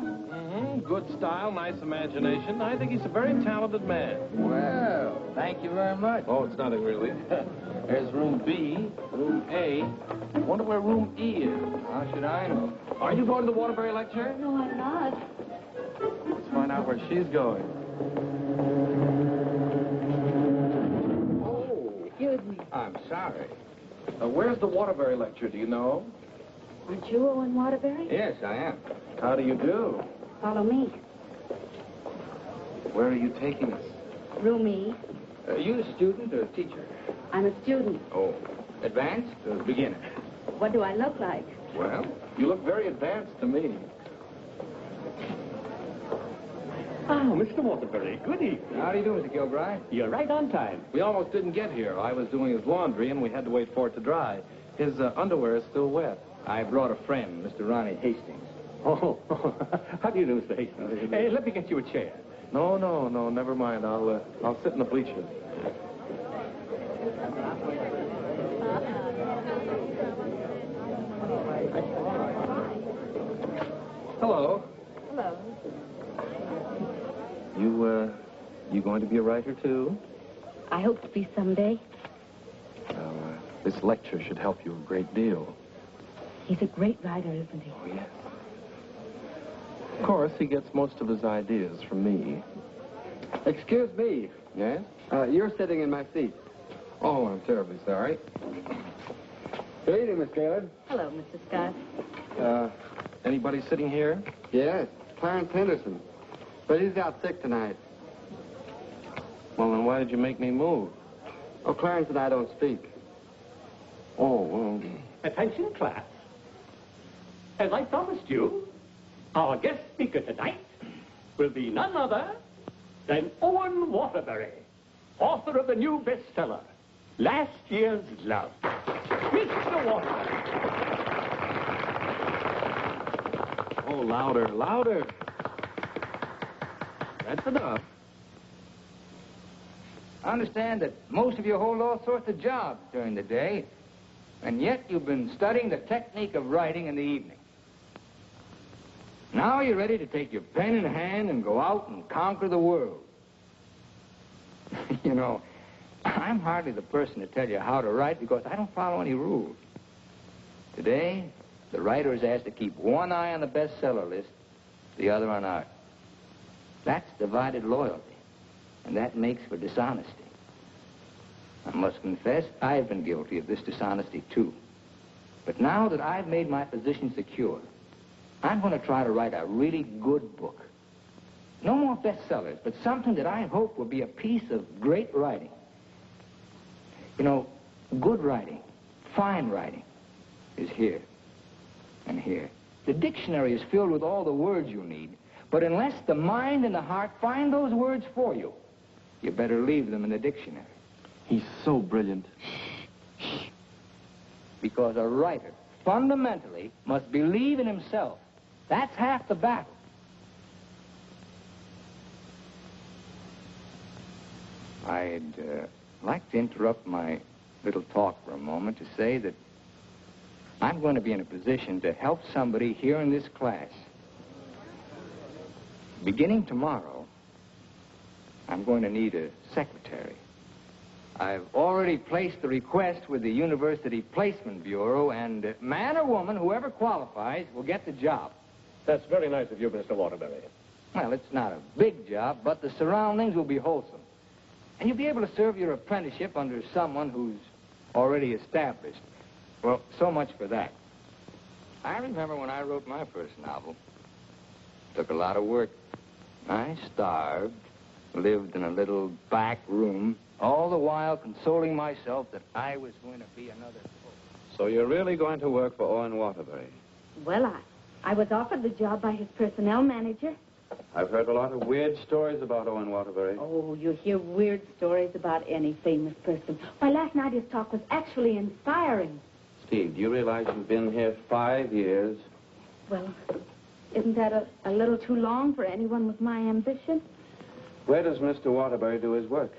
Mm-hmm. Good style, nice imagination. I think he's a very talented man. Well, thank you very much. Oh, it's nothing really. There's room B, room A. I wonder where room E is. How should I know? Are you going to the Waterbury lecture? No, I'm not. Let's find out where she's going. Oh. Excuse me. I'm sorry. Where's the Waterbury lecture, do you know? Aren't you Owen Waterbury? Yes, I am. How do you do? Follow me. Where are you taking us? Room E. Are you a student or a teacher? I'm a student. Oh, advanced or beginner? What do I look like? Well, you look very advanced to me. Oh, Mr. Waterbury, good evening. How do you do, Mr. Gilbride? You're right on time. We almost didn't get here. I was doing his laundry, and we had to wait for it to dry. His underwear is still wet. I brought a friend, Mr. Ronnie Hastings. Oh, how do you do, Mr. Hastings? Hey, let me get you a chair. No, never mind. I'll sit in the bleachers. Hello. Hello. You going to be a writer, too? I hope to be someday. Well, this lecture should help you a great deal. He's a great writer, isn't he? Oh, yes. Of course, he gets most of his ideas from me. Excuse me. Yes? You're sitting in my seat. Oh, I'm terribly sorry. Good evening, Miss Gaylord. Hello, Mr. Scott. Anybody sitting here? Yes, Clarence Henderson. But he's out sick tonight. Well, then why did you make me move? Oh, Clarence and I don't speak. Oh, well... Attention, class. As I promised you, our guest speaker tonight will be none other than Owen Waterbury, author of the new bestseller, Last Year's Love. Mr. Waterbury. Oh, louder, louder. That's enough. I understand that most of you hold all sorts of jobs during the day, and yet you've been studying the technique of writing in the evening. Now you're ready to take your pen in hand and go out and conquer the world. You know, I'm hardly the person to tell you how to write because I don't follow any rules. Today, the writer is asked to keep one eye on the bestseller list, the other on art. That's divided loyalty, and that makes for dishonesty. I must confess, I've been guilty of this dishonesty, too. But now that I've made my position secure, I'm going to try to write a really good book. No more bestsellers, but something that I hope will be a piece of great writing. You know, good writing, fine writing, is here and here. The dictionary is filled with all the words you need, but unless the mind and the heart find those words for you, you better leave them in the dictionary. He's so brilliant. Because a writer, fundamentally, must believe in himself. That's half the battle. I'd like to interrupt my little talk for a moment to say that I'm going to be in a position to help somebody here in this class. Beginning tomorrow, I'm going to need a secretary. I've already placed the request with the University Placement Bureau, and man or woman, whoever qualifies, will get the job. That's very nice of you, Mr. Waterbury. Well, it's not a big job, but the surroundings will be wholesome. And you'll be able to serve your apprenticeship under someone who's already established. Well, so much for that. I remember when I wrote my first novel. It took a lot of work. I starved, lived in a little back room, all the while consoling myself that I was going to be another poet. So you're really going to work for Owen Waterbury? Well, I was offered the job by his personnel manager. I've heard a lot of weird stories about Owen Waterbury. Oh, you hear weird stories about any famous person. Why, last night his talk was actually inspiring. Steve, do you realize you've been here 5 years? Well, isn't that a little too long for anyone with my ambition? Where does Mr. Waterbury do his work?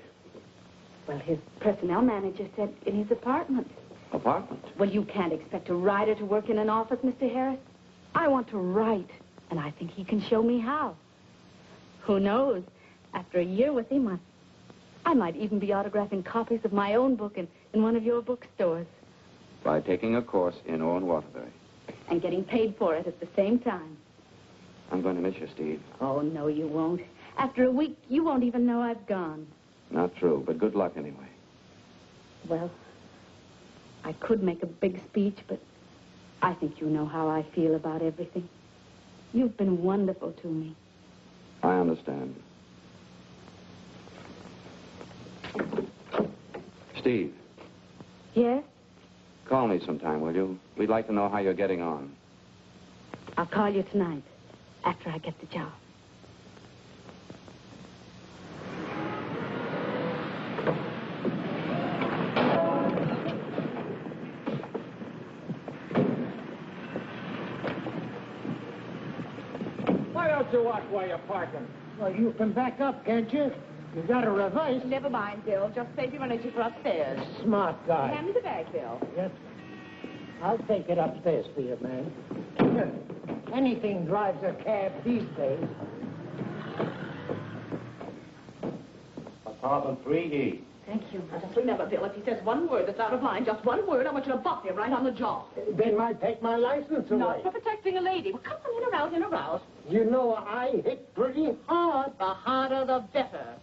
Well, his personnel manager said in his apartment. Apartment? Well, you can't expect a writer to work in an office, Mr. Harris. I want to write. And I think he can show me how. Who knows? After a year with him, I might even be autographing copies of my own book in one of your bookstores. By taking a course in Owen Waterbury. And getting paid for it at the same time. I'm going to miss you, Steve. Oh, no, you won't. After a week, you won't even know I've gone. Not true, but good luck anyway. Well, I could make a big speech, but I think you know how I feel about everything. You've been wonderful to me. I understand. Steve. Yes? Call me sometime, will you? We'd like to know how you're getting on. I'll call you tonight, after I get the job. Why don't you watch while you're parking? Well, you can back up, can't you? You got to reverse. Never mind, Bill. Just save your energy for upstairs. Smart guy. Hand me the bag, Bill. Yes. I'll take it upstairs for you, man. Anything drives a cab these days. Apartment 3E. Thank you. Now, just remember, Bill, if he says one word that's out of line, just one word, I want you to bop him right on the jaw. They might take my license away. Not for protecting a lady. Well, come on, in or out, in or out. You know, I hit pretty hard. The harder, the better.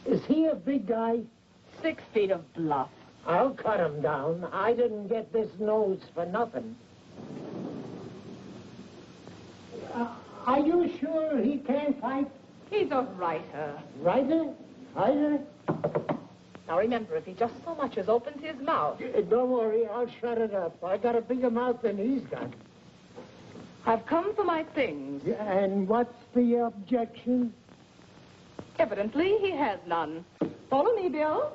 Is he a big guy? 6 feet of bluff. I'll cut him down. I didn't get this nose for nothing. Are you sure he can't fight? He's a writer. Writer? Writer? Now, remember, if he just so much as opens his mouth... Don't worry, I'll shut it up. I got a bigger mouth than he's got. I've come for my things. And what's the objection? Evidently, he has none. Follow me, Bill.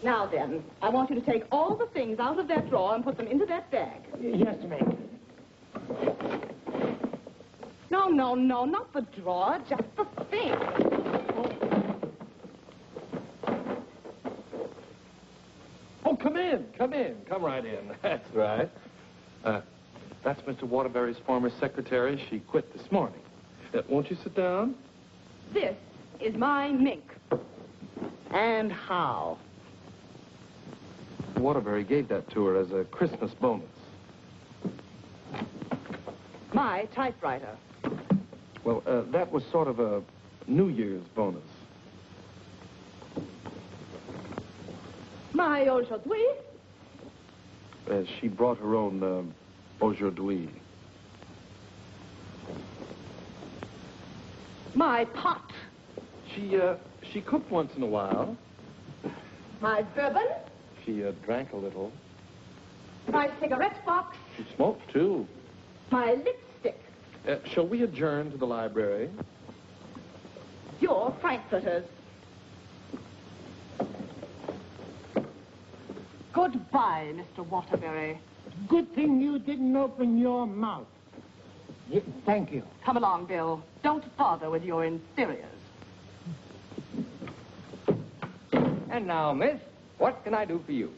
Now then, I want you to take all the things out of that drawer and put them into that bag. Yes, ma'am. No, not the drawer, just the thing. Oh, come in. Come right in. That's right. That's Mr. Waterbury's former secretary. She quit this morning. Won't you sit down? This is my mink. And how? Waterbury gave that to her as a Christmas bonus. My typewriter. Well, that was sort of a New Year's bonus. My aujourd'hui. She brought her own aujourd'hui. My pot. She cooked once in a while. My bourbon. She drank a little. My cigarette box. She smoked, too. My lipstick. Shall we adjourn to the library? Your frankfurters. Goodbye, Mr. Waterbury. Good thing you didn't open your mouth. Thank you. Come along, Bill. Don't bother with your inferiors. And now, miss, what can I do for you?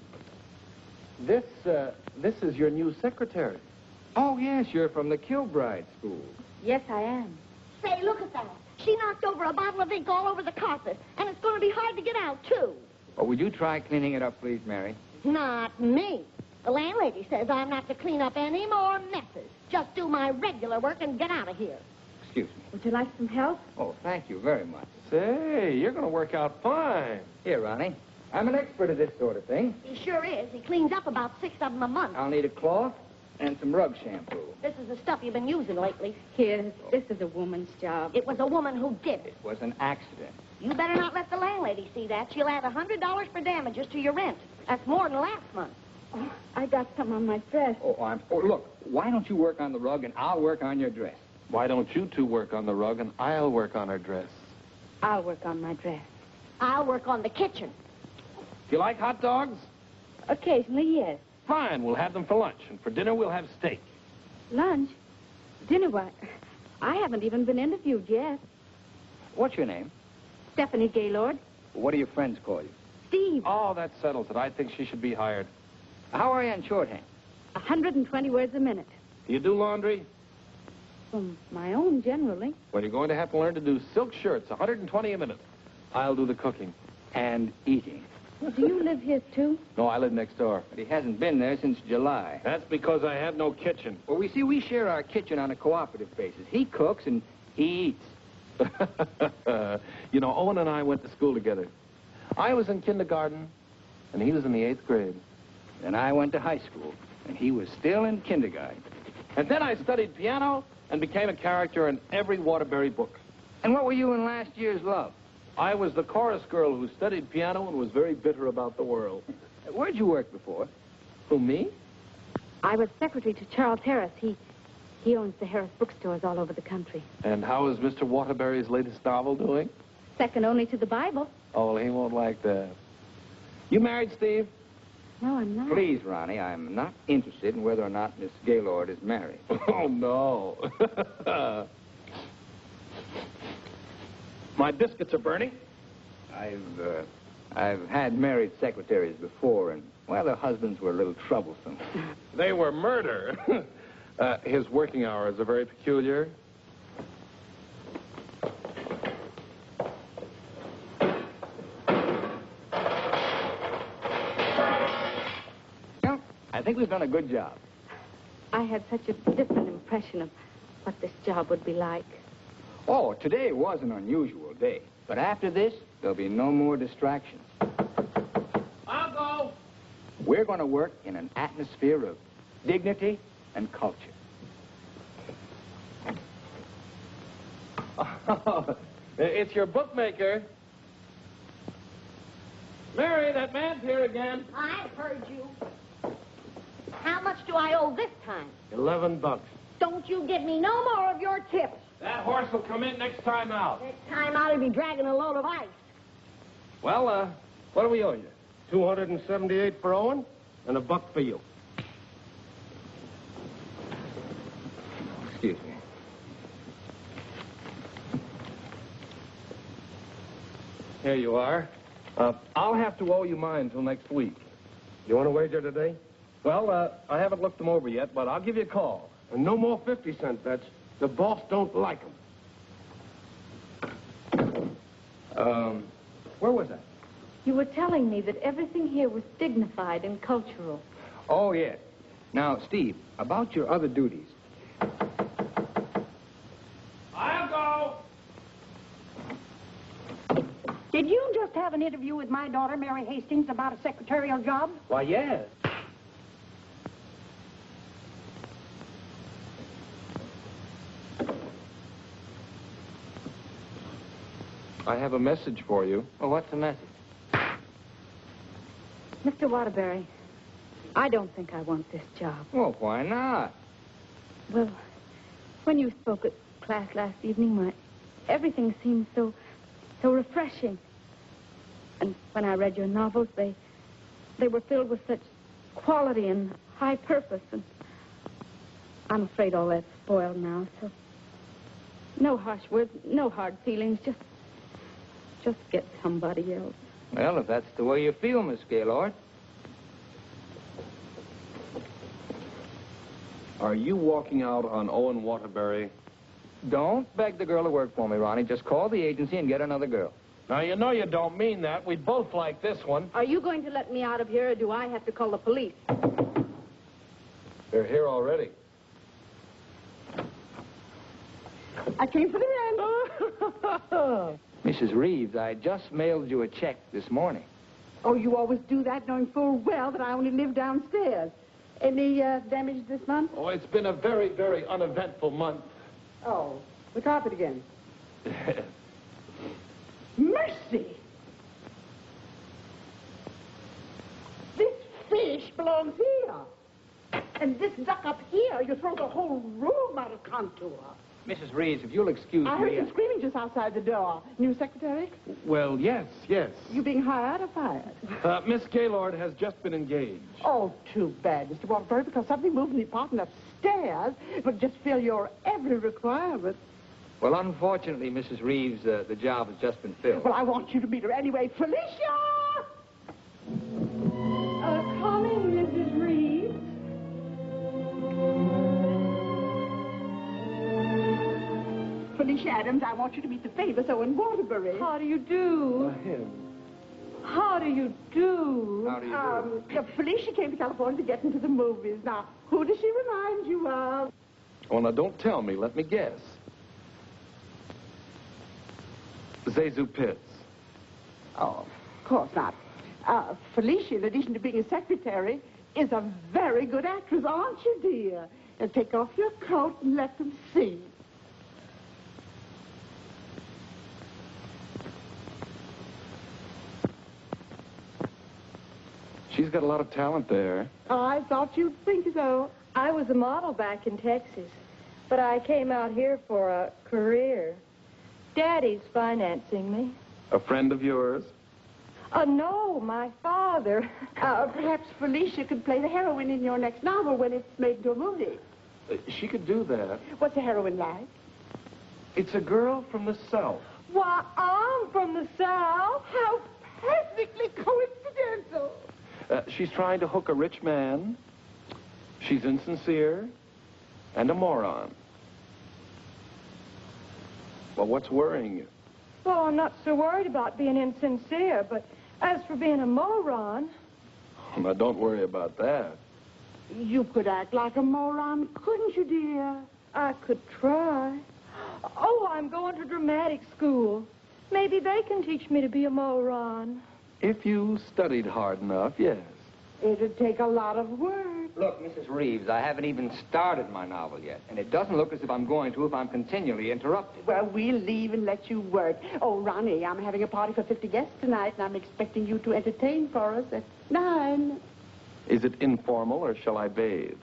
This is your new secretary. Oh, yes, you're from the Kilbride School. Yes, I am. Say, look at that. She knocked over a bottle of ink all over the carpet, and it's going to be hard to get out, too. Oh, would you try cleaning it up, please, Mary? Not me. The landlady says I'm not to clean up any more messes. Just do my regular work and get out of here. Excuse me. Would you like some help? Oh, thank you very much. Say, you're going to work out fine. Here, Ronnie. I'm an expert at this sort of thing. He sure is. He cleans up about 6 of them a month. I'll need a cloth and some rug shampoo. This is the stuff you've been using lately. Here, this is a woman's job. It was a woman who did It it. was an accident. You better not let the landlady see that. She'll add $100 for damages to your rent. That's more than last month. Oh, I got some on my dress. Oh, look, why don't you work on the rug and I'll work on your dress? Why don't you two work on the rug and I'll work on her dress? I'll work on my dress. I'll work on the kitchen. Do you like hot dogs? Occasionally, yes. Fine, we'll have them for lunch. And for dinner, we'll have steak. Lunch? Dinner, why? I haven't even been interviewed yet. What's your name? Stephanie Gaylord. What do your friends call you? Steve. Oh, that settles it. I think she should be hired. How are you in shorthand? 120 words a minute. Do you do laundry? From my own, generally. Well, you're going to have to learn to do silk shirts, 120 a minute. I'll do the cooking. And eating. Do you live here, too? No, I live next door. But he hasn't been there since July. That's because I have no kitchen. Well, we share our kitchen on a cooperative basis. He cooks and he eats. You know, Owen and I went to school together. I was in kindergarten, and he was in the 8th grade. Then I went to high school, and he was still in kindergarten. And then I studied piano and became a character in every Waterbury book. And what were you in last year's Love? I was the chorus girl who studied piano and was very bitter about the world. Where'd you work before? Who, me? I was secretary to Charles Harris. He owns the Harris bookstores all over the country. And how is Mr. Waterbury's latest novel doing? Second only to the Bible. Oh, well, he won't like that. You married, Steve? No, I'm not. Please, Ronnie, I'm not interested in whether or not Miss Gaylord is married. Oh, no. My biscuits are burning. I've had married secretaries before, and, well, their husbands were a little troublesome. They were murder. His working hours are very peculiar. Well, I think we've done a good job. I had such a different impression of what this job would be like. Oh, today was an unusual day. But after this, there'll be no more distractions. I'll go. We're going to work in an atmosphere of dignity and culture. It's your bookmaker. Mary, that man's here again. I've heard you. How much do I owe this time? $11. Don't you give me no more of your tips. That horse will come in next time out. Next time out, he'll be dragging a load of ice. Well, what do we owe you? $278 for Owen and $1 for you. Excuse me. Here you are. I'll have to owe you mine until next week. You want to wager today? Well, I haven't looked them over yet, but I'll give you a call. And no more 50-cent bets. The boss don't like them. Where was that? You were telling me that everything here was dignified and cultural. Oh, yes. Now, Steve, about your other duties. I'll go. Did you just have an interview with my daughter, Mary Hastings, about a secretarial job? Why, yes. I have a message for you. Well, what's the message? Mr. Waterbury, I don't think I want this job. Well, why not? Well, when you spoke at class last evening, everything seemed so refreshing. And when I read your novels, they were filled with such quality and high purpose. And I'm afraid all that's spoiled now, so no harsh words, no hard feelings, just get somebody else. Well, if that's the way you feel, Miss Gaylord. Are you walking out on Owen Waterbury? Don't beg the girl to work for me, Ronnie. Just call the agency and get another girl. Now, you know you don't mean that. We both like this one. Are you going to let me out of here, or do I have to call the police? They're here already. I came for the end. Mrs. Reeves, I just mailed you a check this morning. Oh, you always do that, knowing full well that I only live downstairs. Any damage this month? Oh, it's been a very, very uneventful month. Oh, the carpet again. Mercy! This fish belongs here. And this duck up here, you throw the whole room out of contour. Mrs. Reeves, if you'll excuse I heard me... you screaming just outside the door. New secretary? Well, yes. You being hired or fired? Miss Gaylord has just been engaged. Oh, too bad, Mr. Waterbury, because something moved in the apartment upstairs would just fill your every requirement. Well, unfortunately, Mrs. Reeves, the job has just been filled. Well, I want you to meet her anyway. Felicia! Coming, Mrs. Reeves. Felicia Adams. I want you to meet the famous Owen Waterbury. How do you do? Him. How do you do? How do you do? Felicia came to California to get into the movies. Now, who does she remind you of? Oh, now, don't tell me. Let me guess. Zazu Pitts. Oh, of course not. Felicia, in addition to being a secretary, is a very good actress, aren't you, dear? And take off your coat and let them see. She's got a lot of talent there. I thought you'd think so. I was a model back in Texas, but I came out here for a career. Daddy's financing me. A friend of yours? No, my father. Perhaps Felicia could play the heroine in your next novel when it's made into a movie. She could do that. What's the heroine like? It's a girl from the South. Why, I'm from the South. How perfectly coincidental. She's trying to hook a rich man. She's insincere and a moron. Well, what's worrying you? Well, I'm not so worried about being insincere, but as for being a moron... Oh, now, don't worry about that. You could act like a moron, couldn't you, dear? I could try. Oh, I'm going to dramatic school. Maybe they can teach me to be a moron. If you studied hard enough, yes. It'd take a lot of work. Look, Mrs. Reeves, I haven't even started my novel yet, and it doesn't look as if I'm going to if I'm continually interrupted. Well, we'll leave and let you work. Oh, Ronnie, I'm having a party for 50 guests tonight, and I'm expecting you to entertain for us at 9. Is it informal, or shall I bathe?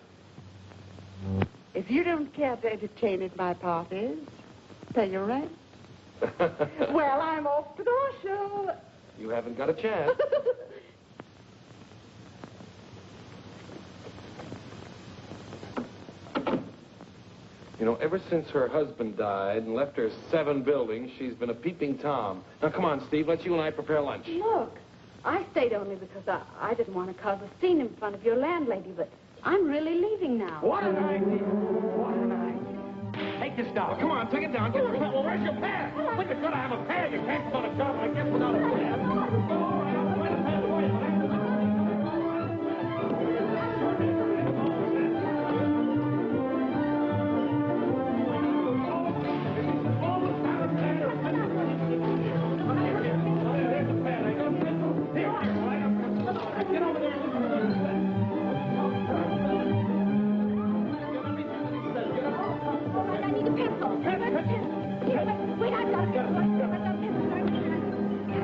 If you don't care to entertain at my parties, pay your rent. Well, I'm off to the horse show. You haven't got a chance. You know, ever since her husband died and left her 7 buildings, she's been a peeping Tom. Now, come on, Steve, let's you and I prepare lunch. Look, I stayed only because I didn't want to cause a scene in front of your landlady, but I'm really leaving now. What an idea. What an idea. Take this down. Come on, take it down. Get your pad. Well, where's your pad? When you've got to have a pad, you can't start a job like this without a pad. All right, I'll find a pad for you.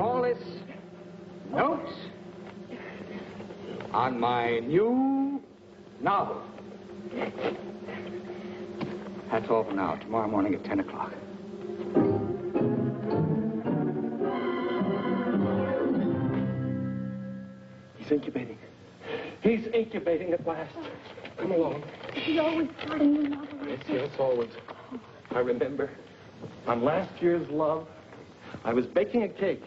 All this notes on my new novel. That's all for now. Tomorrow morning at 10 o'clock. He's incubating. He's incubating at last. Come along. He always starting new novels. Yes, always. I remember on last year's Love, I was baking a cake.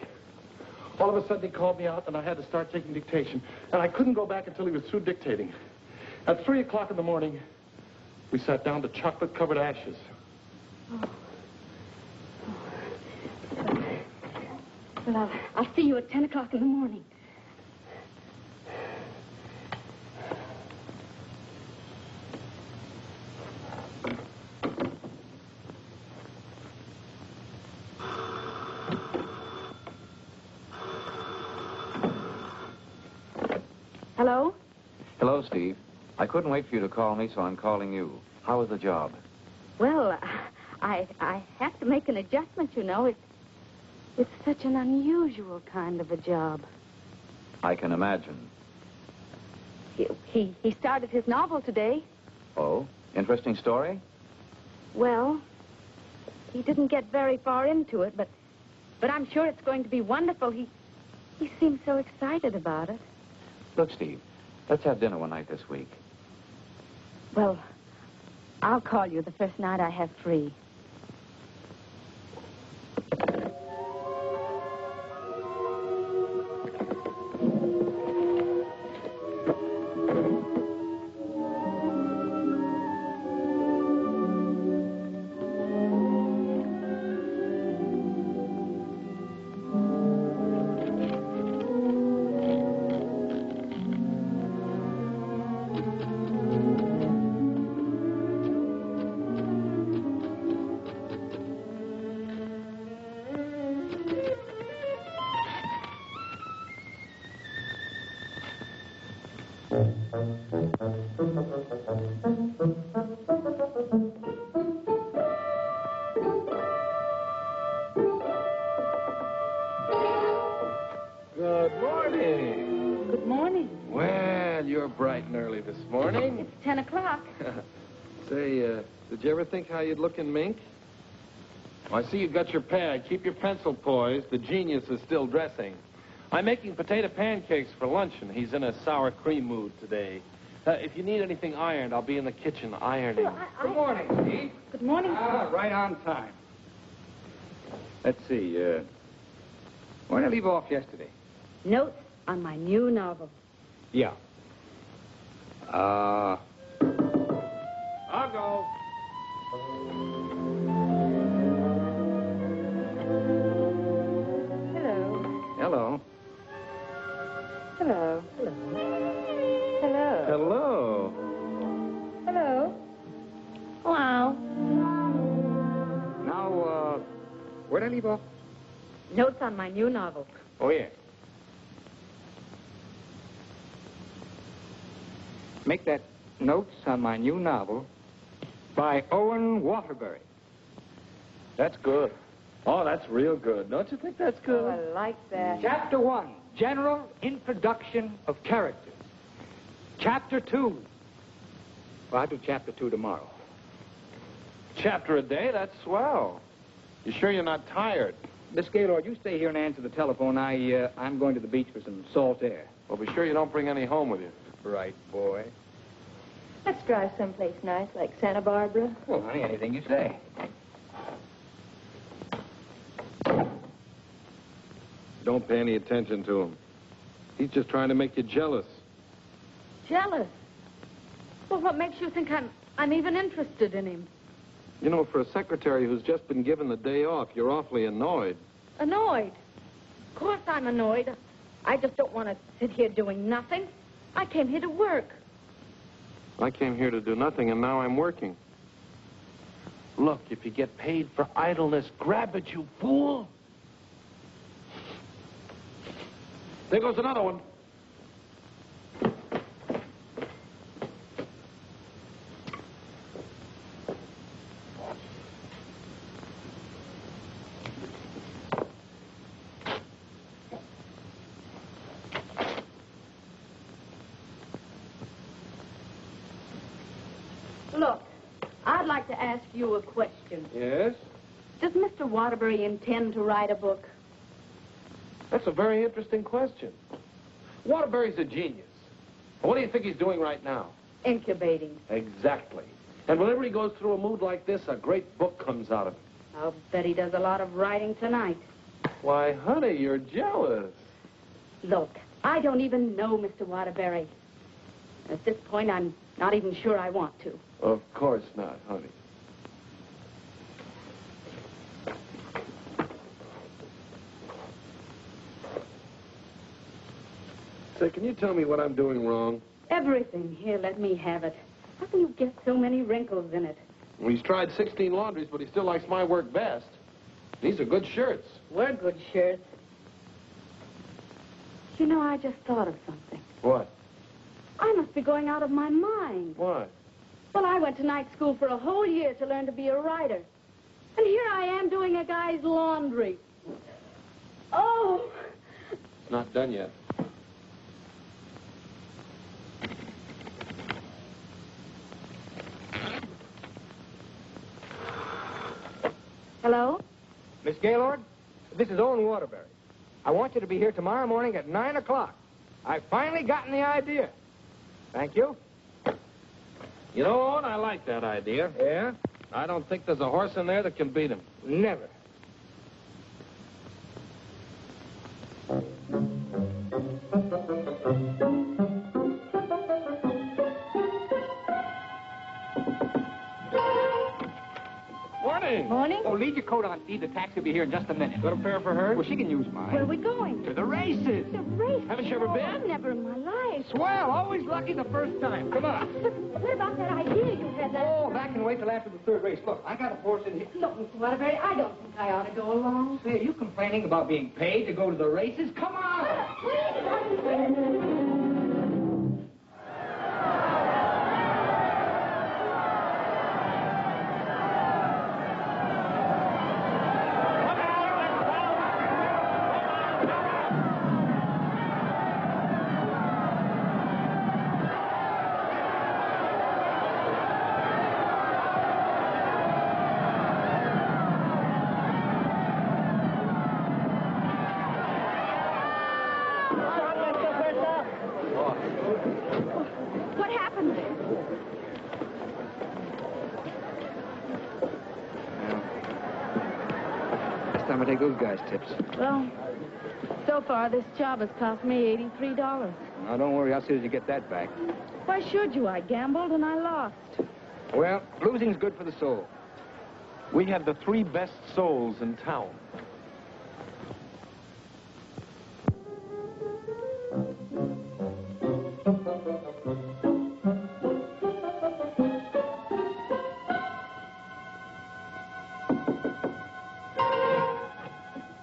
All of a sudden, he called me out, and I had to start taking dictation. And I couldn't go back until he was through dictating. At 3 o'clock in the morning, we sat down to chocolate-covered ashes. Well, I'll see you at 10 o'clock in the morning. Hello? Hello, Steve. I couldn't wait for you to call me, so I'm calling you. How was the job? Well, I have to make an adjustment, you know. It's such an unusual kind of a job. I can imagine. He started his novel today. Oh? Interesting story? Well, he didn't get very far into it, but I'm sure it's going to be wonderful. He seems so excited about it. Look, Steve, let's have dinner one night this week. Well, I'll call you the first night I have free. luck. Say, did you ever think how you'd look in mink? I see you've got your pad. Keep your pencil poised. The genius is still dressing. I'm making potato pancakes for luncheon. He's in a sour cream mood today. If you need anything ironed, I'll be in the kitchen ironing. Good morning, Steve. Good morning. Right on time. Let's see, where did I leave off yesterday? Notes on my new novel. Yeah. I'll go. Hello. Hello. Hello. Hello. Hello. Hello. Wow. Now, where did I leave off? Notes on my new novel. Oh, yeah. Make that notes on my new novel by Owen Waterbury. That's good. Oh, that's real good. Don't you think that's good? Oh, I like that. Chapter 1, General Introduction of Characters. Chapter 2. Well, I'll do Chapter 2 tomorrow. Chapter a day? That's swell. You sure you're not tired? Miss Gaylord, you stay here and answer the telephone. I'm going to the beach for some salt air. Well, be sure you don't bring any home with you. Right, boy. Let's drive someplace nice, like Santa Barbara. Well, honey, anything you say. Don't pay any attention to him. He's just trying to make you jealous. Jealous? Well, what makes you think I'm even interested in him? You know, for a secretary who's just been given the day off, you're awfully annoyed. Annoyed? Of course I'm annoyed. I just don't want to sit here doing nothing. I came here to work. I came here to do nothing, and now I'm working. Look, if you get paid for idleness, grab it, you fool. There goes another one. Look, I'd like to ask you a question. Yes? Does Mr. Waterbury intend to write a book? That's a very interesting question. Waterbury's a genius. What do you think he's doing right now? Incubating. Exactly. And whenever he goes through a mood like this, a great book comes out of it. I'll bet he does a lot of writing tonight. Why, honey, you're jealous. Look, I don't even know Mr. Waterbury. At this point, I'm not even sure I want to. Of course not, honey. Say, can you tell me what I'm doing wrong? Everything. Here, let me have it. How can you get so many wrinkles in it? Well, he's tried 16 laundries, but he still likes my work best. These are good shirts. We're good shirts. You know, I just thought of something. What? I must be going out of my mind. Why? Well, I went to night school for a whole year to learn to be a writer. And here I am doing a guy's laundry. Oh! It's not done yet. Hello? Miss Gaylord, this is Owen Waterbury. I want you to be here tomorrow morning at 9 o'clock. I've finally gotten the idea. Thank you. You know, Owen, I like that idea. Yeah? I don't think there's a horse in there that can beat him. Never. Morning. Morning? Oh, leave your coat on, Steve. The taxi will be here in just a minute. Got a pair for her? Well, she can use mine. Where are we going? To the races. The race. Haven't you ever been? I've never in my life. Swell. Always lucky the first time. Come on. But what about that idea you had that... Oh, back and wait till after the third race. Look, I got a horse in here. Look, Mr. Waterbury, I don't think I ought to go along. Say, are you complaining about being paid to go to the races? Come on. time I take those guys' tips. Well, so far this job has cost me $83. Now, don't worry. I'll see that you get that back. Why should you? I gambled and I lost. Well, losing's good for the soul. We have the 3 best souls in town.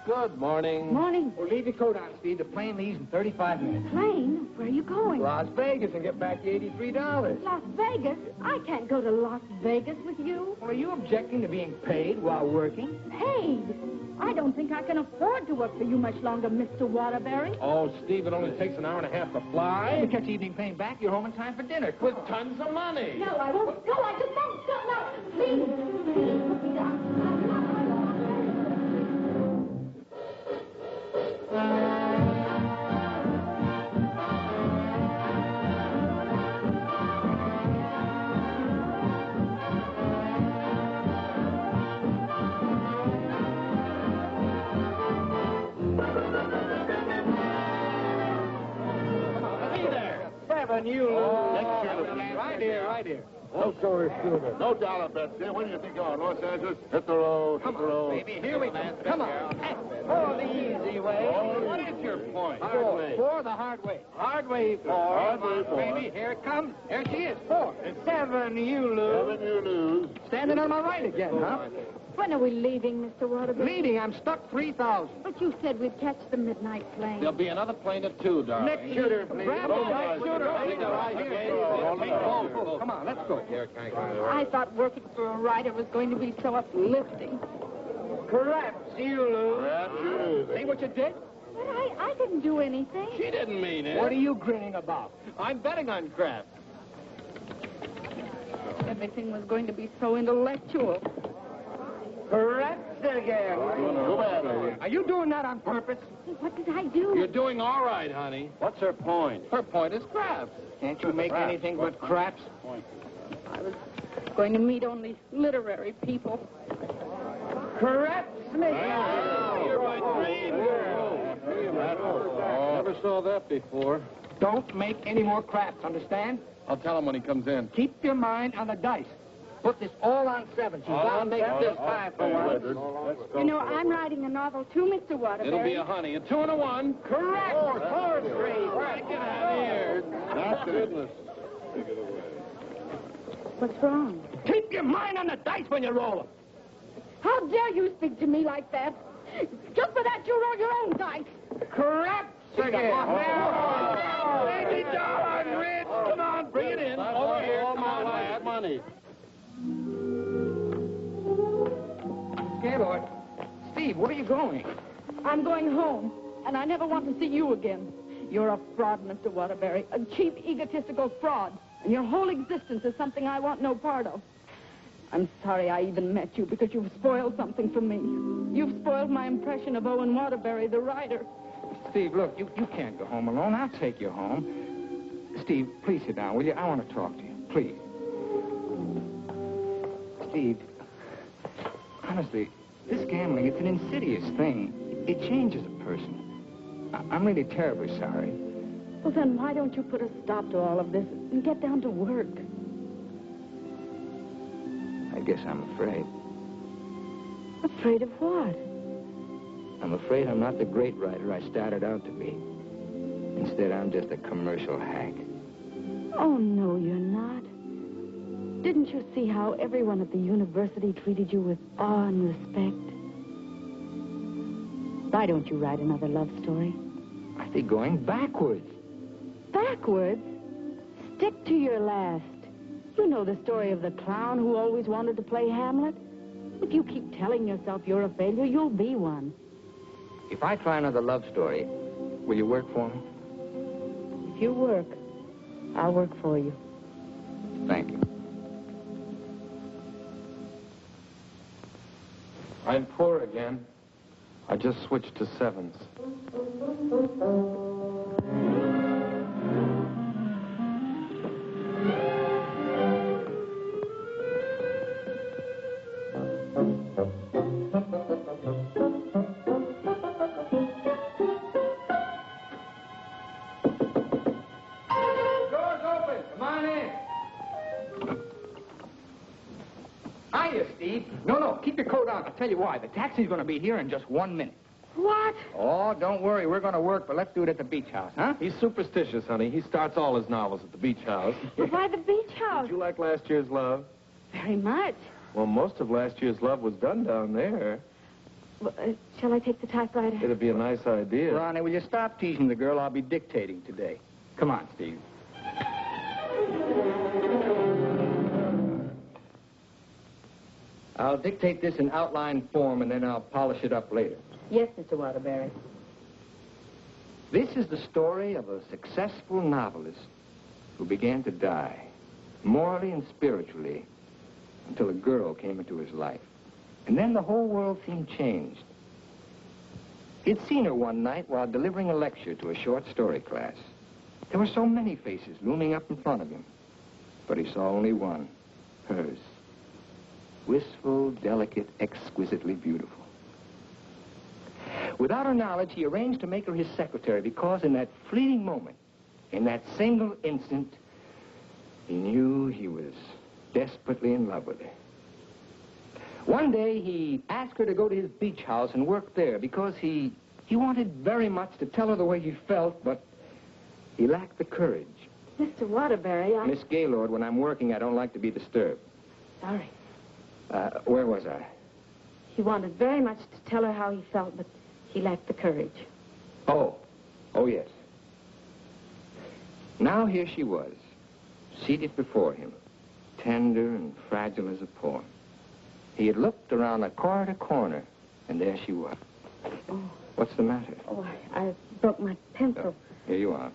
Good morning. Morning. Well, leave your coat on, Steve. The plane leaves in 35 minutes. Plane? Where are you going? Las Vegas and get back the $83. Las Vegas? I can't go to Las Vegas with you. Well, are you objecting to being paid while working? Paid? I don't think I can afford to work for you much longer, Mr. Waterbury. Oh, Steve, it only takes an hour and a half to fly. You catch evening plane back, you're home in time for dinner. With tons of money. No, I won't. No, I just won't. No, please. Put me down. Right here. No story, Stuart. No dollar bets here. When do you think you're on? Los Angeles? Hit the road. Hit the road. Baby, here we go. Come on. Hey, for the easy way. What is your point? Hard way. For the hard way. Hard way for. Hard way for. Baby, here it comes. There she is. 4. 7, you lose. 7, you lose. Standing on my right again, huh? When are we leaving, Mr. Waterbury? Leading, I'm stuck 3,000. But you said we'd catch the midnight plane. There'll be another plane at 2, darling. Next shooter, please. Grab the right shooter. Right here. Come on, let's go. I thought working for a writer was going to be so uplifting. Perhaps you lose. Perhaps you lose. See what you did? But I didn't do anything. She didn't mean it. What are you grinning about? I'm betting on crap. Everything was going to be so intellectual. Perhaps again. Too bad, lady. Are you doing that on purpose? What did I do? You're doing all right, honey. What's her point? Her point is craps. Can't you make anything but craps? I was going to meet only literary people. Craps me. You're my dream girl. Never saw that before. Don't make any more craps, understand? I'll tell him when he comes in. Keep your mind on the dice. Put this all on 7. She's got to make this 5 for once. You know, I'm writing a novel too, Mr. Waterbury. It'll be a honey. A 2 and a 1. Correct. 4 straight. Get out of here. Not goodness. What's wrong? Keep your mind on the dice when you roll them. How dare you speak to me like that? Just for that, you roll your own dice. Correct. Again. $80, Rich. Come on, bring it in. Over here. Come on, lad. Money. Gaylord. Steve, where are you going? I'm going home, and I never want to see you again. You're a fraud, Mr. Waterbury, a cheap, egotistical fraud, and your whole existence is something I want no part of. I'm sorry I even met you, because you've spoiled something for me. You've spoiled my impression of Owen Waterbury, the writer. Steve, look, you can't go home alone. I'll take you home. Steve, please sit down, will you? I want to talk to you. Please. Steve, honestly, this gambling, it's an insidious thing. It changes a person. I'm really terribly sorry. Well, then why don't you put a stop to all of this and get down to work? I guess I'm afraid. Afraid of what? I'm afraid I'm not the great writer I started out to be. Instead, I'm just a commercial hack. Oh, no, you're not. Didn't you see how everyone at the university treated you with awe and respect? Why don't you write another love story? I think going backwards. Backwards? Stick to your last. You know the story of the clown who always wanted to play Hamlet? If you keep telling yourself you're a failure, you'll be one. If I try another love story, will you work for me? If you work, I'll work for you. Thank you. I'm poor again. I just switched to 7s. Hiya, Steve. No, keep your coat on. I'll tell you why. The taxi's going to be here in just 1 minute. What? Oh, don't worry. We're going to work, but let's do it at the beach house, huh? He's superstitious, honey. He starts all his novels at the beach house. But why the beach house? Did you like last year's Love? Very much. Well, most of last year's Love was done down there. Well, shall I take the typewriter? It'd be a nice idea. Ronnie, will you stop teasing the girl? I'll be dictating today. Come on, Steve. I'll dictate this in outline form, and then I'll polish it up later. Yes, Mr. Waterbury. This is the story of a successful novelist who began to die, morally and spiritually, until a girl came into his life. And then the whole world seemed changed. He'd seen her one night while delivering a lecture to a short story class. There were so many faces looming up in front of him, but he saw only one, hers. Wistful, delicate, exquisitely beautiful. Without her knowledge, he arranged to make her his secretary because in that fleeting moment, in that single instant, he knew he was desperately in love with her. One day, he asked her to go to his beach house and work there because he wanted very much to tell her the way he felt, but he lacked the courage. Mr. Waterbury, Miss Gaylord, when I'm working, I don't like to be disturbed. Sorry. Where was I? He wanted very much to tell her how he felt, but he lacked the courage. Oh, yes. Now here she was, seated before him, tender and fragile as a poem. He had looked around a corner to corner, and there she was. Oh. What's the matter? Oh, I broke my pencil. Here you are.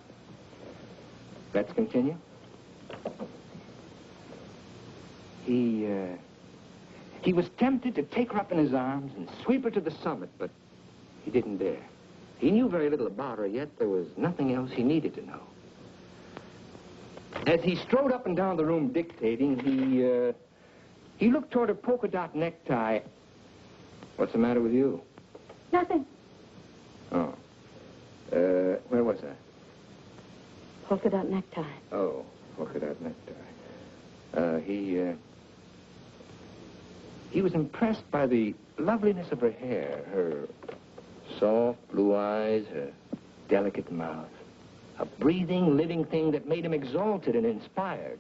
Let's continue. He was tempted to take her up in his arms and sweep her to the summit, but he didn't dare. He knew very little about her, yet there was nothing else he needed to know. As he strode up and down the room dictating, he looked toward a polka dot necktie. What's the matter with you? Nothing. Oh. Where was I? Polka dot necktie. Oh, polka dot necktie. He was impressed by the loveliness of her hair, her soft blue eyes, her delicate mouth. A breathing, living thing that made him exalted and inspired.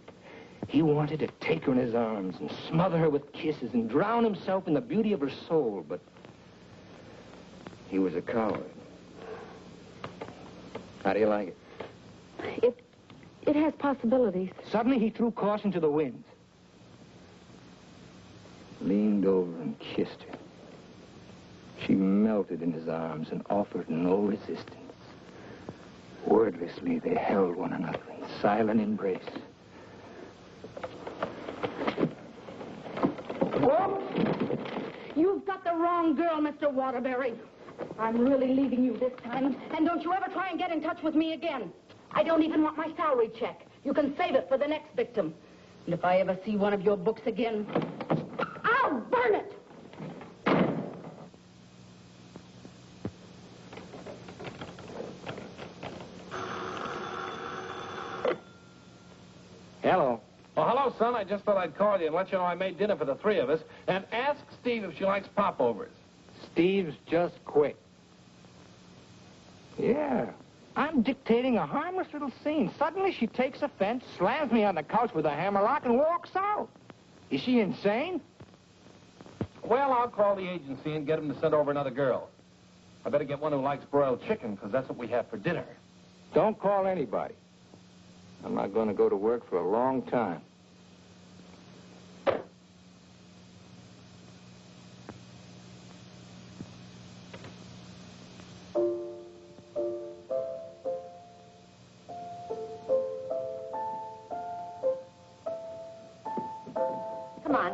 He wanted to take her in his arms and smother her with kisses and drown himself in the beauty of her soul, but he was a coward. How do you like it? It has possibilities. Suddenly he threw caution to the winds. Leaned over and kissed her. She melted in his arms and offered no resistance. Wordlessly, they held one another in silent embrace. Whoa! You've got the wrong girl, Mr. Waterbury. I'm really leaving you this time, and don't you ever try and get in touch with me again. I don't even want my salary check. You can save it for the next victim. And if I ever see one of your books again, I'll burn it! Hello. Oh, hello, son. I just thought I'd call you and let you know I made dinner for the three of us. And ask Steve if she likes popovers. Steve's just quit. Yeah. I'm dictating a harmless little scene. Suddenly she takes offense, slams me on the couch with a hammerlock, and walks out. Is she insane? Well, I'll call the agency and get them to send over another girl. I better get one who likes broiled chicken, because that's what we have for dinner. Don't call anybody. I'm not going to go to work for a long time.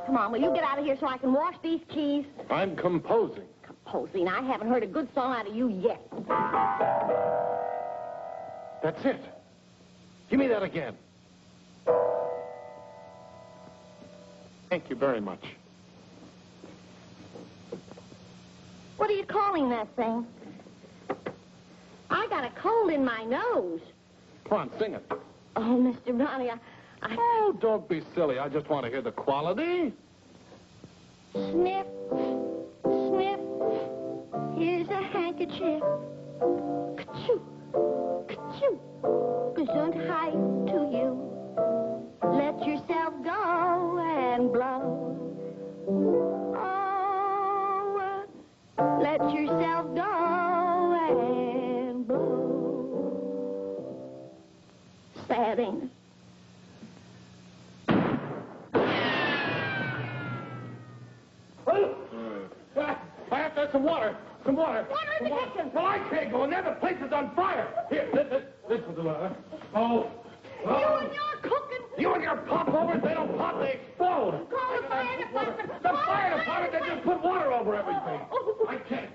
Come on, will you get out of here so I can wash these keys? I'm composing. Composing? I haven't heard a good song out of you yet. That's it. Give me that again. Thank you very much. What are you calling that thing? I got a cold in my nose. Come on, sing it. Oh, Mr. Ronnie, Oh, don't be silly. I just want to hear the quality. Snip, snip, here's a handkerchief. Ka-choo, ka-choo, gesundheit to you. Let yourself go and blow. Oh, let yourself go and blow. Sad, ain't it? I have to have some water. Some water. Water in the kitchen. Well, I can't go in there. The place is on fire. Here, this will do it. Oh. You and your cooking. You and your popovers, they don't pop, they explode. Call the fire department. The fire department, they just put water over everything. I can't.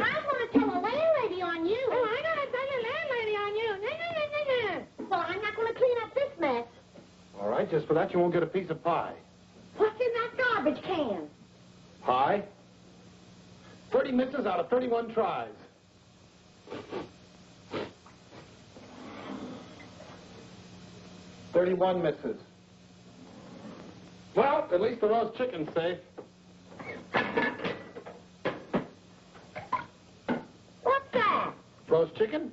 I'm going to tell a landlady on you. Oh, I'm going to tell a landlady on you. No. Well, I'm not going to clean up this mess. All right, just for that, you won't get a piece of pie. What's in that garbage can? Pie? 30 misses out of 31 tries. $31 misses. Well, at least the roast chicken's safe. What's that? Roast chicken?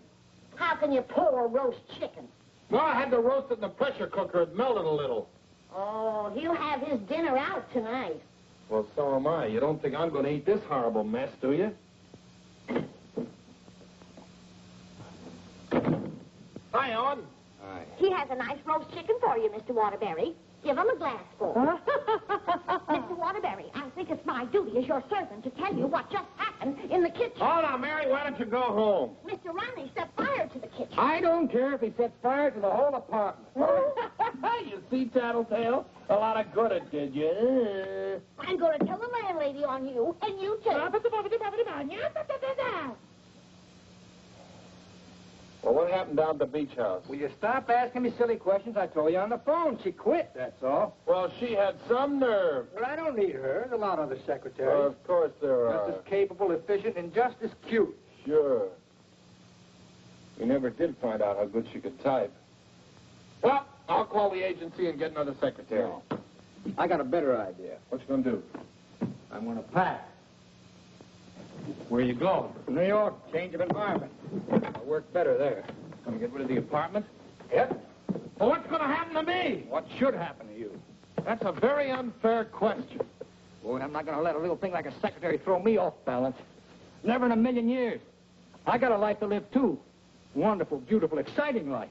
How can you pour roast chicken? Well, I had to roast it in the pressure cooker. It melted a little. Oh, he'll have his dinner out tonight. Well, so am I. You don't think I'm going to eat this horrible mess, do you? Hi, Owen. Hi. He has a nice roast chicken for you, Mr. Waterbury. Give him a glassful. Mr. Waterbury, I think it's my duty as your servant to tell you what just happened in the kitchen. Oh, now, Mary, why don't you go home? Mr. Ronnie set fire to the kitchen. I don't care if he sets fire to the whole apartment. You see, Tattletale? A lot of good it did you. I'm going to tell the landlady on you, and you too. Well, what happened down at the beach house? Will you stop asking me silly questions? I told you on the phone. She quit, that's all. Well, she had some nerve. Well, I don't need her. There's a lot of other secretaries. Of course there are. Just as capable, efficient, and just as cute. Sure. We never did find out how good she could type. Well, I'll call the agency and get another secretary. I got a better idea. What you gonna do? I'm going to pack. Where you going? New York, change of environment. I work better there. Gonna get rid of the apartment? Yep. Well, what's gonna happen to me? What should happen to you? That's a very unfair question. Boy, I'm not going to let a little thing like a secretary throw me off balance. Never in a million years. I got a life to live, too. Wonderful, beautiful, exciting life.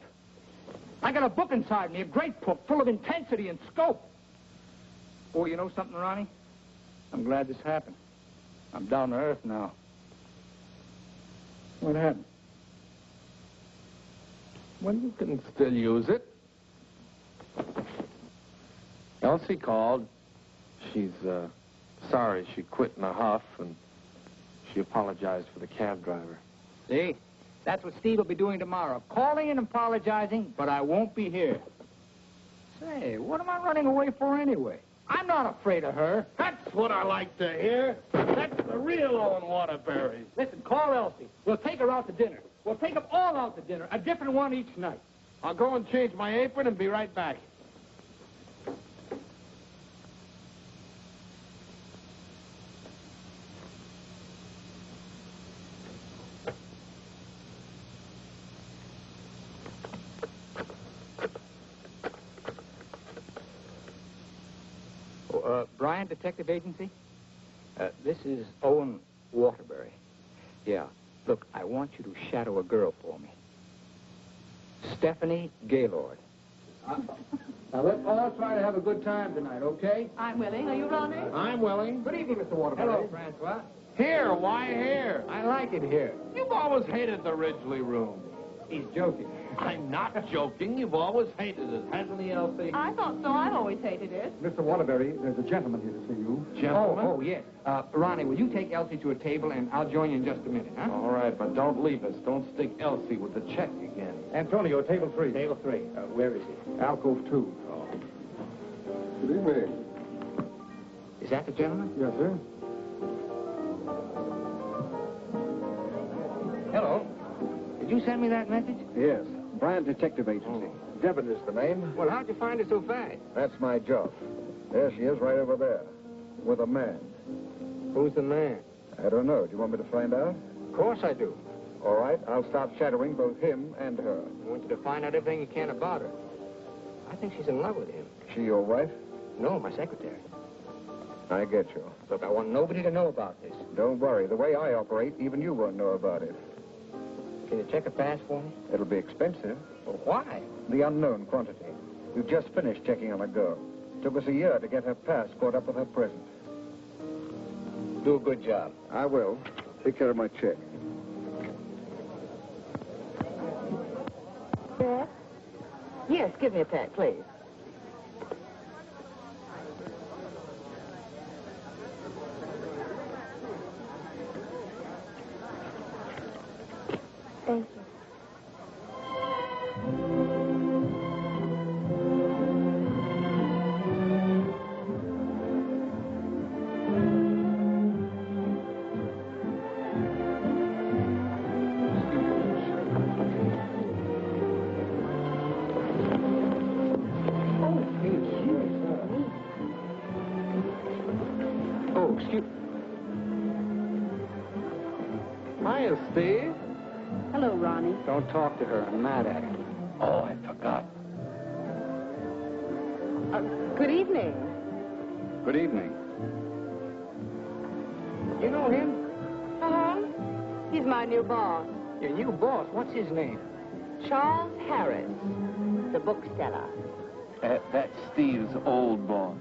I got a book inside me, a great book, full of intensity and scope. Boy, you know something, Ronnie? I'm glad this happened. I'm down to earth now. What happened? Well, you can still use it. Elsie called. She's, sorry she quit in a huff, and she apologized for the cab driver. See? That's what Steve will be doing tomorrow. Calling and apologizing, but I won't be here. Say, what am I running away for anyway? I'm not afraid of her. That's what I like to hear. That's the real Owen Waterbury. Listen, call Elsie. We'll take her out to dinner. We'll take them all out to dinner, a different one each night. I'll go and change my apron and be right back. Bryant Detective Agency? This is Owen Waterbury. Yeah. Look, I want you to shadow a girl for me. Stephanie Gaylord. Now, let's all try to have a good time tonight, okay? I'm willing. Are you, Ronnie? I'm willing. Good evening, Mr. Waterbury. Hello, Francois. Here, why here? I like it here. You've always hated the Ridgely room. He's joking. I'm not joking. You've always hated it, hasn't he, Elsie? I thought so. I've always hated it. Mr. Waterbury, there's a gentleman here to see you. Gentlemen? Oh, yes. Ronnie, will you take Elsie to a table, and I'll join you in just a minute, huh? All right, but don't leave us. Don't stick Elsie with the check again. Antonio, table 3. Table 3. Where is he? Alcove 2. Oh. Good evening. Is that the gentleman? Yes, sir. Hello. Did you send me that message? Yes. Bryant Detective Agency. Devon is the name. Well, how'd you find her so fast? That's my job. There she is, right over there, with a man. Who's the man? I don't know. Do you want me to find out? Of course I do. All right, I'll start shadowing both him and her. I want you to find out everything you can about her. I think she's in love with him. She your wife? No, my secretary. I get you. Look, I want nobody to know about this. Don't worry. The way I operate, even you won't know about it. Can you check a pass for me? It'll be expensive. Well, why? The unknown quantity. We've just finished checking on a girl. Took us a year to get her past caught up with her present. Do a good job. I will. Take care of my check. Yes? Yes, give me a pack, please. Thank you. Oh, excuse... Hiya, Steve. Hello, Ronnie. Don't talk to her. I'm mad at her. Oh, I forgot. Good evening. Good evening. You know him? Uh-huh. He's my new boss, Your new boss. What's his name? Charles Harris, the bookseller. That's Steve's old boss.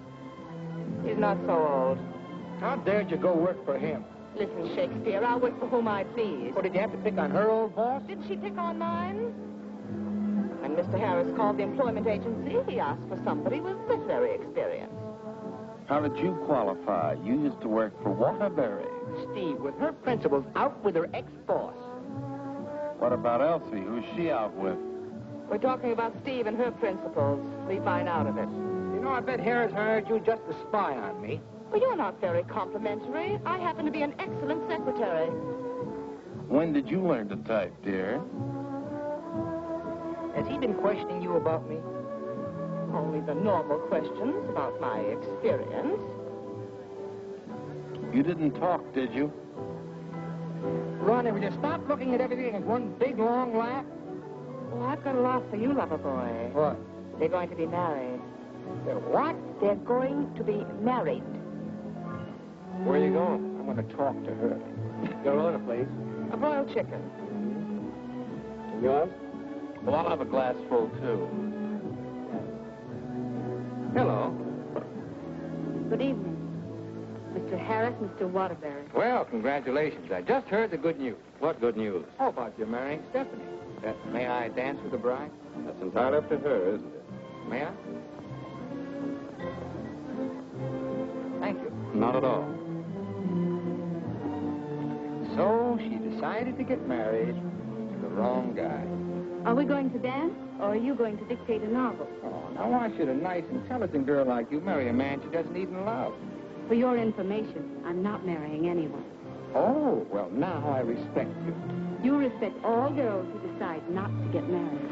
He's not so old. How dared you go work for him? Listen, Shakespeare, I'll work for whom I please. What, did you have to pick on her old boss? Did she pick on mine? When Mr. Harris called the employment agency, he asked for somebody with literary experience. How did you qualify? You used to work for Waterbury. Steve, with her principals out with her ex-boss. What about Elsie? Who's she out with? We're talking about Steve and her principals. Leave mine out of it. You know, I bet Harris hired you just to spy on me. Well, you're not very complimentary. I happen to be an excellent secretary. When did you learn to type, dear? Has he been questioning you about me? Only the normal questions about my experience. You didn't talk, did you? Ronnie, will you stop looking at everything as one big, long laugh? Oh, I've got a laugh for you, lover boy. What? They're going to be married. What? They're going to be married. Where are you going? I'm going to talk to her. Your order, please. A broiled chicken. Yours? Well, I'll have a glass full, too. Hello. Good evening. Mr. Harris, Mr. Waterbury. Well, congratulations. I just heard the good news. What good news? How about you marrying Stephanie? May I dance with the bride? That's entirely up to her, isn't it? May I? Thank you. Not at all. So she decided to get married to the wrong guy. Are we going to dance, or are you going to dictate a novel? Oh, now why should a nice, intelligent girl like you marry a man she doesn't even love? For your information, I'm not marrying anyone. Oh, well, now I respect you. You respect all girls who decide not to get married.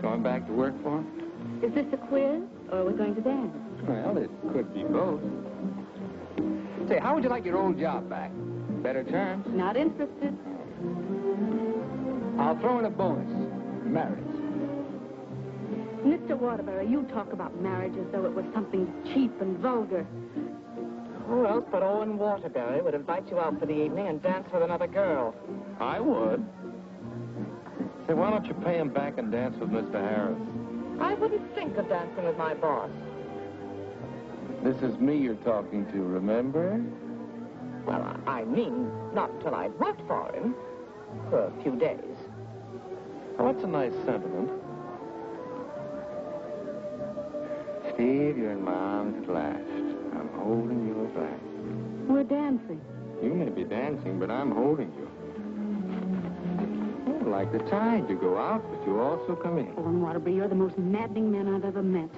Going back to work for him? Is this a quiz, or are we going to dance? Well, it could be both. Say, how would you like your old job back? Better terms? Not interested. I'll throw in a bonus. Marriage. Mr. Waterbury, you talk about marriage as though it was something cheap and vulgar. Who else but Owen Waterbury would invite you out for the evening and dance with another girl? I would. Say, why don't you pay him back and dance with Mr. Harris? I wouldn't think of dancing with my boss. This is me you're talking to, remember? Well, I mean, not until I'd worked for him. For a few days. Well, that's a nice sentiment. Steve, you're in my arms at last. I'm holding you at last. We're dancing. You may be dancing, but I'm holding you. Oh, like the tide, you go out, but you also come in. Owen Waterbury, you're the most maddening man I've ever met.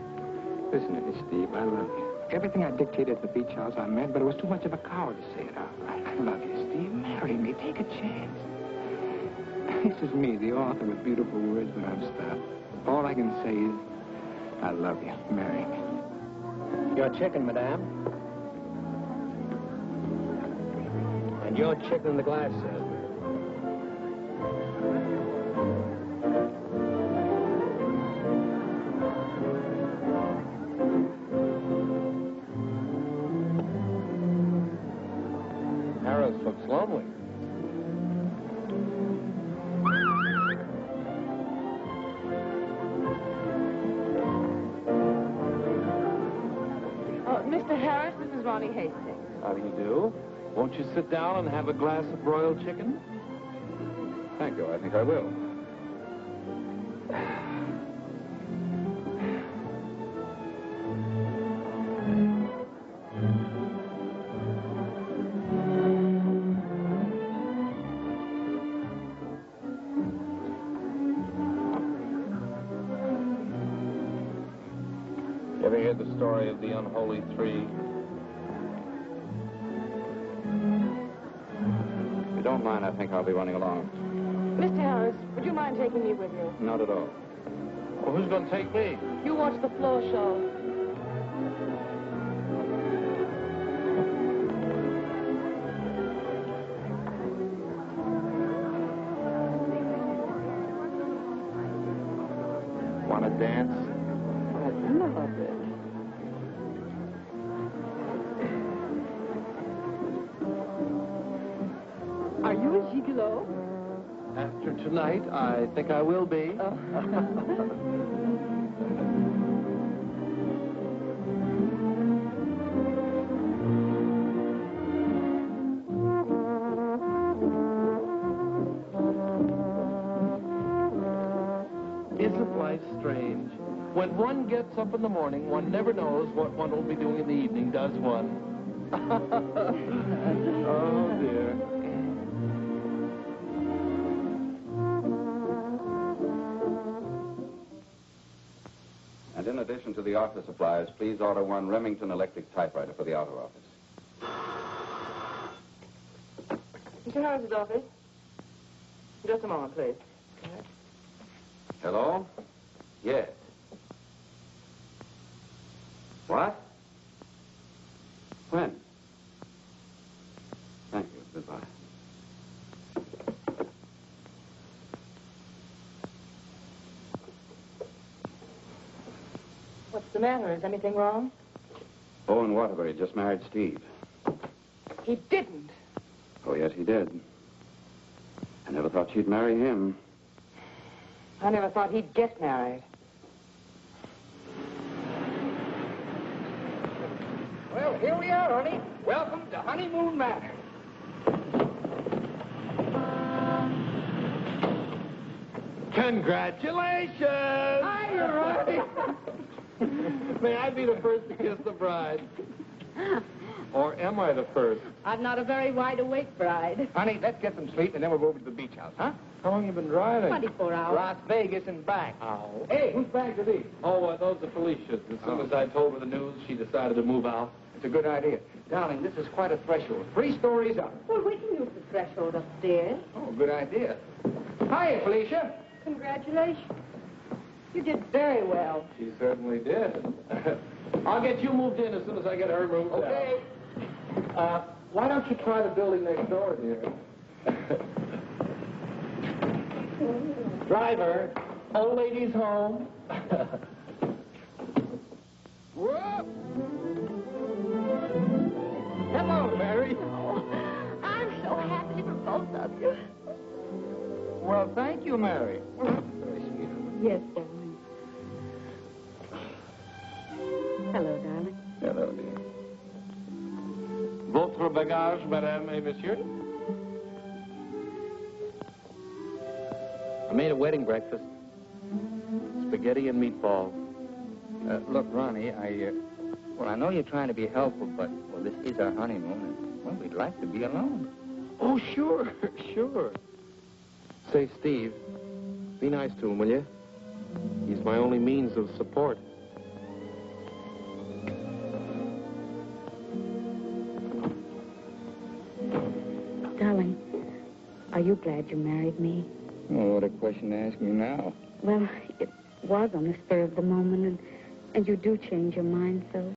Listen to me, Steve, I love you. Everything I dictated at the beach house I meant, but it was too much of a coward to say it out. I love you, Steve. Marry me. Take a chance. This is me, the author with beautiful words, but I'm stopped. All I can say is, I love you. Marry me. Your chicken, madame. And your chicken in the glass set. Harris looks lonely. Mr. Harris, this is Ronnie Hastings. How do you do? Won't you sit down and have a glass of broiled chicken? Thank you. I think I will. You ever hear the story of the unholy three? If you don't mind, I think I'll be running along. Mr. Harris, would you mind taking me with you? Not at all. Well, who's going to take me? You watch the floor show. Want to dance? I'd love it. Are you a gigolo? After tonight, I think I will be. Isn't life strange? When one gets up in the morning, one never knows what one will be doing in the evening, does one? Oh, dear. And in addition to the office supplies, please order one Remington electric typewriter for the outer office. Mr. Harris's office. Just a moment, please. Hello? Yes. What? When? Thank you. Goodbye. What's the matter? Is anything wrong? Owen Waterbury just married Steve. He didn't. Oh, yes, he did. I never thought she'd marry him. I never thought he'd get married. Well, here we are, Ronnie. Welcome to Honeymoon Manor. Congratulations! Hi, Ronnie. May I be the first to kiss the bride? Or am I the first? I'm not a very wide-awake bride. Honey, let's get some sleep, and then we'll go over to the beach house, huh? How long you been driving? 24 hours. Las Vegas and back. Oh. Hey, whose bags are these? Oh, those are Felicia's. As soon as I told her the news, she decided to move out. It's a good idea. Darling, this is quite a threshold. 3 stories up. Well, we can use the threshold upstairs. Oh, good idea. Hiya, Felicia. Congratulations. You did very well. She certainly did. I'll get you moved in as soon as I get her moved out. Okay. Why don't you try the building next door, dear? Driver, old lady's home. Whoop. Hello, Mary. Oh, I'm so happy for both of you. Well, thank you, Mary. Very sweet. Yes, darling. Hello, darling. Hello, dear. Votre bagage, madame et monsieur? I made a wedding breakfast. Spaghetti and meatballs. Look, Ronnie, I know you're trying to be helpful, but, well, this is our honeymoon, and, well, we'd like to be alone. Oh, sure, sure. Say, Steve, be nice to him, will you? He's my only means of support. Darling, are you glad you married me? Well, what a question to ask me now. Well, it was on the spur of the moment, and you do change your mind, so